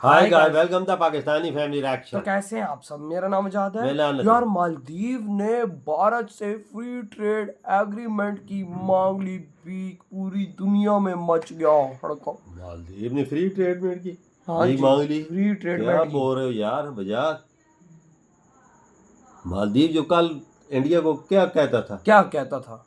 Hi guys, welcome to Pakistani family तो reaction. कैसे हैं आप सब। मेरा नाम आजाद है। मेरा नाम यार मालदीव ने भारत से फ्री ट्रेड एग्रीमेंट की मांग ली भीख, पूरी दुनिया में मच गया हड़कंप। मालदीव ने फ्री ट्रीटमेंट की हाँ भीख जी, मांग ली। फ्री क्या ट्रीटमेंट की। बोल रहे हो यार मजाक। मालदीव जो कल इंडिया को क्या कहता था, क्या कहता था,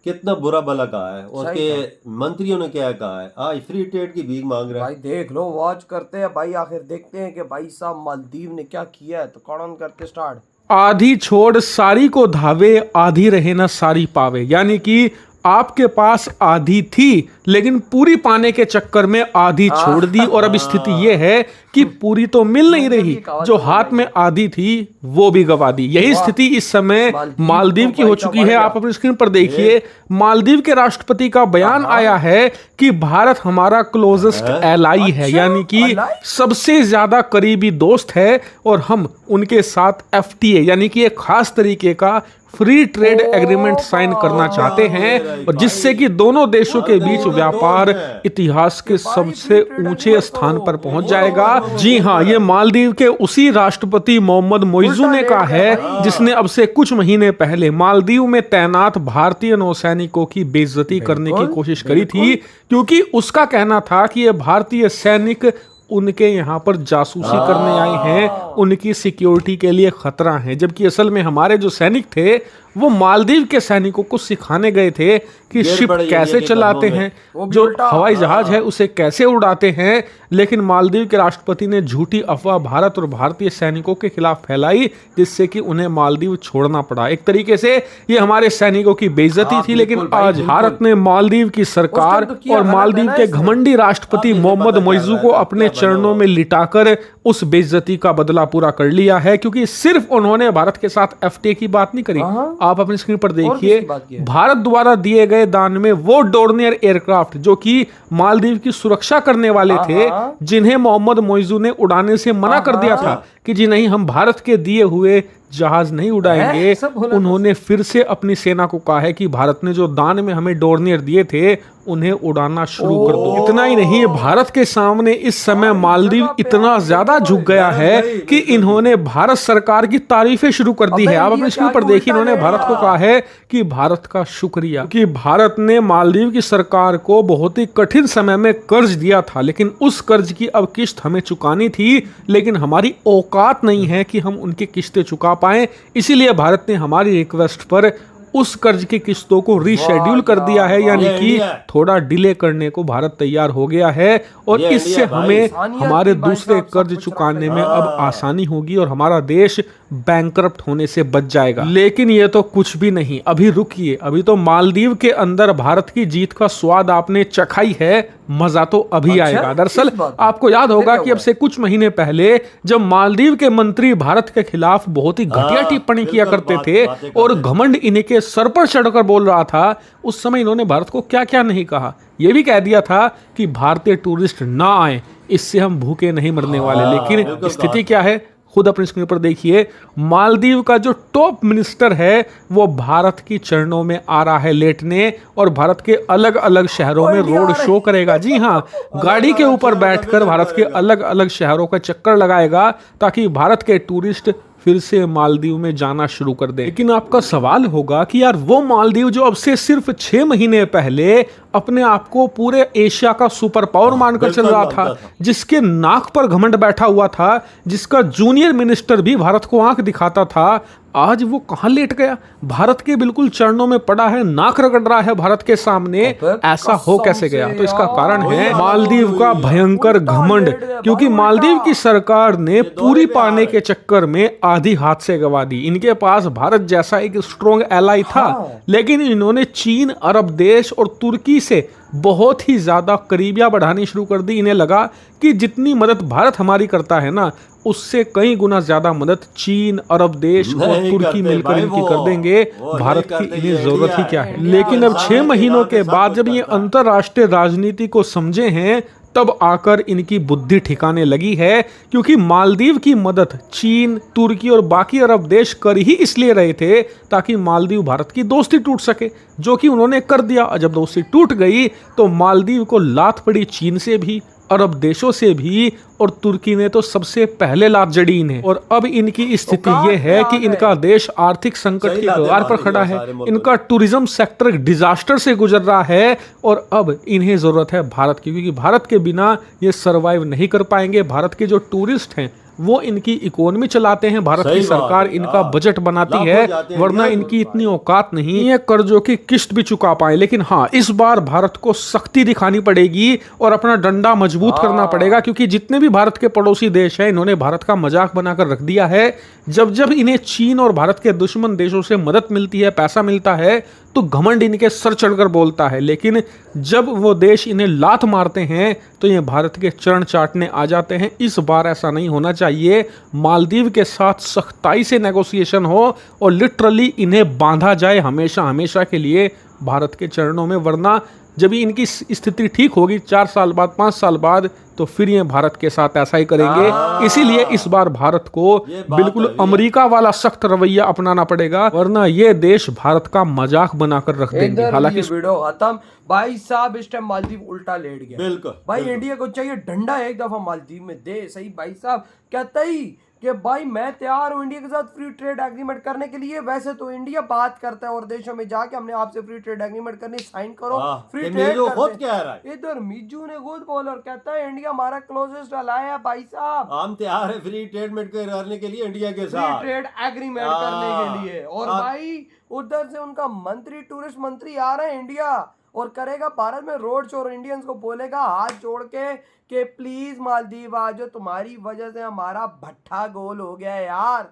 कितना बुरा भला कहा है, सही उसके था मंत्रियों ने क्या कहा है, आज फ्री ट्रेड की भीख मांग रहा भाई। है। देख लो, वॉच करते हैं भाई, आखिर देखते हैं कि भाई साहब मालदीव ने क्या किया है। तो कौन करते स्टार्ट। आधी छोड़ सारी को धावे, आधी रहे ना सारी पावे। यानी कि आपके पास आधी थी लेकिन पूरी पाने के चक्कर में आधी छोड़ दी, और अब स्थिति ये है कि पूरी तो मिल नहीं रही, जो हाथ में आधी थी वो भी गवा दी। यही स्थिति इस समय मालदीव की हो चुकी है। आप अपनी स्क्रीन पर देखिए, मालदीव के राष्ट्रपति का बयान आया है कि भारत हमारा क्लोजेस्ट एलाई है, यानी कि सबसे ज्यादा करीबी दोस्त है, और हम उनके साथ एफटीए यानी कि एक खास तरीके का फ्री ट्रेड एग्रीमेंट साइन करना चाहते हैं, और जिससे कि दोनों देशों के बीच व्यापार इतिहास के सबसे ऊंचे स्थान पर पहुंच जाएगा। जी हां, ये मालदीव के उसी राष्ट्रपति मोहम्मद मोइजू ने कहा है, जिसने अब से कुछ महीने पहले मालदीव में तैनात भारतीय नौसैनिकों की बेइज्जती करने की कोशिश करी थी, क्योंकि उसका कहना था कि ये भारतीय सैनिक उनके यहाँ पर जासूसी करने आए हैं, उनकी सिक्योरिटी के लिए खतरा है। जबकि असल में हमारे जो सैनिक थे वो मालदीव के सैनिकों को सिखाने गए थे कि शिप कैसे चलाते हैं, जो हवाई जहाज है उसे कैसे उड़ाते हैं। लेकिन मालदीव के राष्ट्रपति ने झूठी अफवाह भारत और भारतीय सैनिकों के खिलाफ फैलाई, जिससे कि उन्हें मालदीव छोड़ना पड़ा। एक तरीके से ये हमारे सैनिकों की बेइज्जती थी। लेकिन आज भारत ने मालदीव की सरकार और मालदीव के घमंडी राष्ट्रपति मोहम्मद मोइजू को अपने चरणों में लिटाकर उस बेइज्जती का बदला पूरा कर लिया है, क्योंकि सिर्फ उन्होंने भारत के साथ एफटीए की बात नहीं करी। आप अपनी स्क्रीन पर देखिए, भारत द्वारा दिए गए दान में वो डोर्नियर एयरक्राफ्ट जो कि मालदीव की सुरक्षा करने वाले थे, जिन्हें मोहम्मद मोइजू ने उड़ाने से मना कर दिया था कि जी नहीं, हम भारत के दिए हुए जहाज नहीं उड़ाएंगे। उन्होंने फिर से अपनी सेना को कहा है कि भारत ने जो दान में हमें डोर्नियर दिए थे उन्हें उड़ाना शुरू कर दो। इतना ही नहीं, भारत के सामने इस समय मालदीव इतना ज्यादा झुक गया है कि इन्होंने भारत सरकार की तारीफें शुरू कर दी है। आप अपने स्क्रीन पर देखिए, इन्होंने भारत को कहा है कि भारत का शुक्रिया, कि भारत ने मालदीव की सरकार को बहुत ही कठिन समय में कर्ज दिया था, लेकिन उस कर्ज की अब किस्त हमें चुकानी थी, लेकिन हमारी औकात नहीं है कि हम उनकी किस्तें चुका पाए। इसीलिए भारत ने हमारी रिक्वेस्ट पर उस कर्ज की किस्तों को रीशेड्यूल कर दिया है, यानी कि थोड़ा डिले करने को भारत तैयार हो गया है, और इससे हमें हमारे दूसरे कर्ज चुकाने में अब आसानी होगी और हमारा देश बैंकरप्ट होने से बच जाएगा। लेकिन ये तो कुछ भी नहीं, अभी रुकिए, अभी तो मालदीव के अंदर भारत की जीत का स्वाद आपने चखाई है, मजा तो अभी आएगा। दरअसल आपको याद होगा कि अब से कुछ महीने पहले जब मालदीव के मंत्री भारत के खिलाफ बहुत ही घटिया टिप्पणी किया करते थे और घमंड इन्हीं के सर पर चढ़कर बोल रहा था, उस समय इन्होंने भारत को क्या क्या नहीं कहा। यह भी कह दिया था कि भारतीय टूरिस्ट ना आए, इससे हम भूखे नहीं मरने वाले। लेकिन स्थिति क्या है, खुद अपनी स्क्रीन पर देखिए। मालदीव का जो टॉप मिनिस्टर है वो भारत की चरणों में आ रहा है लेटने, और भारत के अलग अलग शहरों में रोड शो करेगा। जी हां, गाड़ी के ऊपर बैठकर भारत के अलग अलग शहरों का चक्कर लगाएगा, ताकि भारत के टूरिस्ट फिर से मालदीव में जाना शुरू कर दे। लेकिन आपका सवाल होगा कि यार वो मालदीव जो अब से सिर्फ 6 महीने पहले अपने आप को पूरे एशिया का सुपर पावर मानकर चल रहा था, जिसके नाक पर घमंड बैठा हुआ था, जिसका जूनियर मिनिस्टर भी भारत को आंख दिखाता था, आज वो कहां लेट गया? भारत के बिल्कुल चरणों में पड़ा है, नाक रगड़ रहा है भारत के सामने। ऐसा हो कैसे गया? तो इसका कारण है मालदीव का भयंकर घमंड, क्योंकि मालदीव की सरकार ने पूरी पाने के चक्कर में आधी हाथ से गवा दी। इनके पास भारत जैसा एक स्ट्रॉन्ग एलाई था, लेकिन इन्होंने चीन, अरब देश और तुर्की से बहुत ही ज्यादा करीबियां बढ़ानी शुरू कर दी। इन्हें लगा कि जितनी मदद भारत हमारी करता है ना, उससे कई गुना ज्यादा मदद चीन, अरब देश और तुर्की मिलकर इनकी कर देंगे। भारत की इन्हें जरूरत ही क्या है? लेकिन अब 6 महीनों के बाद जब ये अंतरराष्ट्रीय राजनीति को समझे हैं, तब आकर इनकी बुद्धि ठिकाने लगी है, क्योंकि मालदीव की मदद चीन, तुर्की और बाकी अरब देश कर ही इसलिए रहे थे ताकि मालदीव भारत की दोस्ती टूट सके, जो कि उन्होंने कर दिया। जब दोस्ती टूट गई तो मालदीव को लात पड़ी चीन से भी, अरब देशों से भी, और तुर्की ने तो सबसे पहले लात जड़ी इन्हें। और अब इनकी स्थिति ये है कि इनका देश आर्थिक संकट सही के लाते कगार पर मार खड़ा दिया है, सारे मुल्क इनका टूरिज्म सेक्टर डिजास्टर से गुजर रहा है, और अब इन्हें जरूरत है भारत की, क्योंकि भारत के बिना ये सरवाइव नहीं कर पाएंगे। भारत के जो टूरिस्ट हैं वो इनकी इकोनॉमी चलाते हैं, भारत सही की बात सरकार है, इनका हाँ। बजट बनाती लाखों है, जाते हैं वरना इंडिया इनकी इतनी औकात नहीं है कर्जों की किस्त भी चुका पाए। लेकिन हाँ, इस बार भारत को सख्ती दिखानी पड़ेगी और अपना डंडा मजबूत करना पड़ेगा, क्योंकि जितने भी भारत के पड़ोसी देश हैं इन्होंने भारत का मजाक बनाकर रख दिया है। जब जब इन्हें चीन और भारत के दुश्मन देशों से मदद मिलती है, पैसा मिलता है, तो घमंड इनके सर चढ़कर बोलता है, लेकिन जब वो देश इन्हें लात मारते हैं तो ये भारत के चरण चाटने आ जाते हैं। इस बार ऐसा नहीं होना चाहिए। मालदीव के साथ सख्ताई से नेगोशिएशन हो और लिटरली इन्हें बांधा जाए हमेशा हमेशा के लिए भारत के चरणों में, वरना जब ही इनकी स्थिति ठीक होगी 4 साल बाद, 5 साल बाद, तो फिर ये भारत के साथ ऐसा ही करेंगे। इसीलिए इस बार भारत को ये बात बिल्कुल है, अमेरिका वाला सख्त रवैया अपनाना पड़ेगा, वरना ये देश भारत का मजाक बनाकर रख देंगे। इधर हालांकि ये वीडियो खत्म। भाई साहब इस टाइम मालदीव उल्टा लेट गया। बिल्कुल भाई बिल्कुल। इंडिया को चाहिए डंडा एक दफा मालदीव में दे। सही भाई साहब कहता ही कि भाई मैं तैयार हूँ इंडिया के साथ फ्री ट्रेड एग्रीमेंट करने के लिए। वैसे तो इंडिया बात करता है और देशों में जाके हमने आपसे फ्री ट्रेड एग्रीमेंट करनी, साइन करो, फ्री ये ट्रेड मीजू खुद करते कह रहा है, इधर मीजू ने खुद बोला और कहता है इंडिया हमारा क्लोजेस्ट अलाय है भाई साहब, हम तैयार है फ्री ट्रेड करने के लिए इंडिया के फ्री साथ। ट्रेड एग्रीमेंट करने के लिए। और भाई उधर से उनका मंत्री, टूरिस्ट मंत्री आ रहे हैं इंडिया और करेगा भारत में रोड शो और इंडियंस को बोलेगा हाथ जोड़ के कि प्लीज मालदीव आ जाओ, तुम्हारी वजह से हमारा भट्ठा गोल हो गया है यार।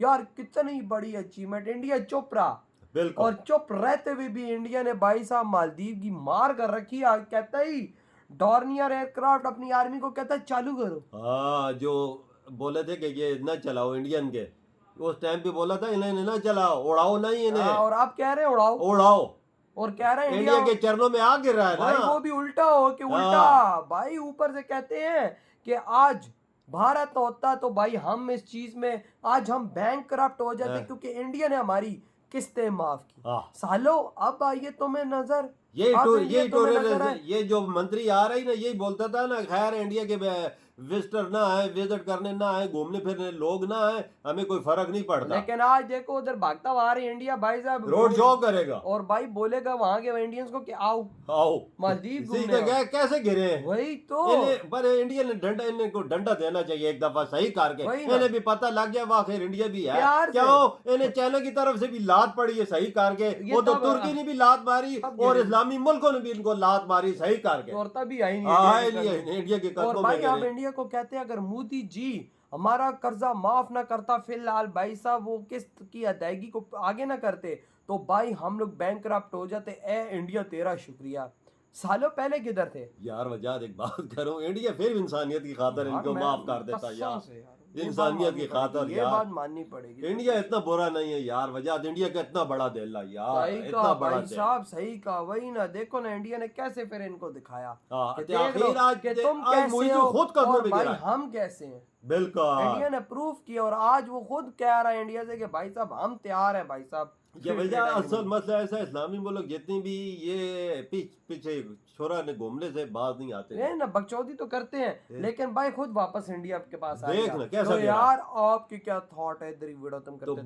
यार कितनी बड़ी अचीवमेंट। इंडिया चुप रहा बिल्कुल। और चुप रहते हुए भी इंडिया ने भाई साहब मालदीव की मार कर रखी है। कहता ही डॉर्नियर एयरक्राफ्ट अपनी आर्मी को कहता है चालू करो। हाँ, जो बोले थे कि ये न चलाओ इंडियन के, उस टाइम पे बोला था इन्हें न चलाओ, उड़ाओ नहीं इन्हें। और आप कह रहे हैं उड़ाओ, उड़ाओ, और कह रहे हैं इंडिया के चरणों में आ गिर रहा है भाई ना। वो भी उल्टा हो कि उल्टा भाई ऊपर से कहते हैं कि आज भारत होता तो भाई हम इस चीज में आज हम बैंक करप्ट हो जाते क्योंकि इंडिया ने हमारी किस्तें माफ की। सालो अब आइए तुम्हें नजर ये जो मंत्री आ रही ना, यही बोलता था ना, खैर इंडिया के विजिटर ना आए, विजिट करने ना आए, घूमने फिरने लोग ना आए, हमें कोई फर्क नहीं पड़ता। लेकिन आज देखो उधर भागता हुआ आ रही इंडिया भाई साहब, रोड शो करेगा और भाई बोलेगा वहां के इंडियंस को कि आओ आओ मालदीव सीधे गए, कैसे गिरे हैं वही तो। पर इंडिया ने डंडा, इन्हें को डंडा देना चाहिए एक दफा सही करके। इन्हें भी पता लग गया आखिर इंडिया भी है, क्यों इन्हें चाइना की तरफ से भी लात पड़ी है सही करके। वो तो तुर्की ने भी लात मारी और इस्लामी मुल्कों ने भी इनको लात मारी सही करके, और तभी आई नहीं इंडिया के कदमों भाई में आप गिरे। इंडिया को कहते हैं अगर मोदी जी हमारा कर्जा माफ ना करता, फिलहाल भाई साहब वो किस्त की अदायगी को आगे ना करते, तो भाई हम लोग बैंकरप्ट हो जाते। ए इंडिया तेरा शुक्रिया। सालों पहले किधर थे यार वजाद, एक बात करूं, इंडिया फिर इंसानियत की खातर इनको माफ कर देता यार, इंसानियत की खातर ये बात माननी पड़ेगी। इंडिया इतना बुरा नहीं है यार वजाद, इंडिया का इतना बड़ा दिल है यार, सही इतना कहा बड़ा भाई साहब, सही कहा। वही ना, देखो ना इंडिया ने कैसे फिर इनको दिखाया कि तुम कैसे हो खुद और भाई हम कैसे हैं। बिल्कुल इंडिया ने प्रूफ किया और आज वो खुद कह रहा है इंडिया से कि भाई साहब हम तैयार हैं। भाई साहब ये वजह असल मसला ऐसा, इस्लामी मुल्क जितनी भी ये पीछे छोरा ने घूमने से बाज नहीं आते ना, बकचौदी तो करते हैं लेकिन भाई खुद वापस इंडिया के पास आएगा। देख ना कैसा तो यार आपकी क्या थॉट है इधर वीडियो तुम करते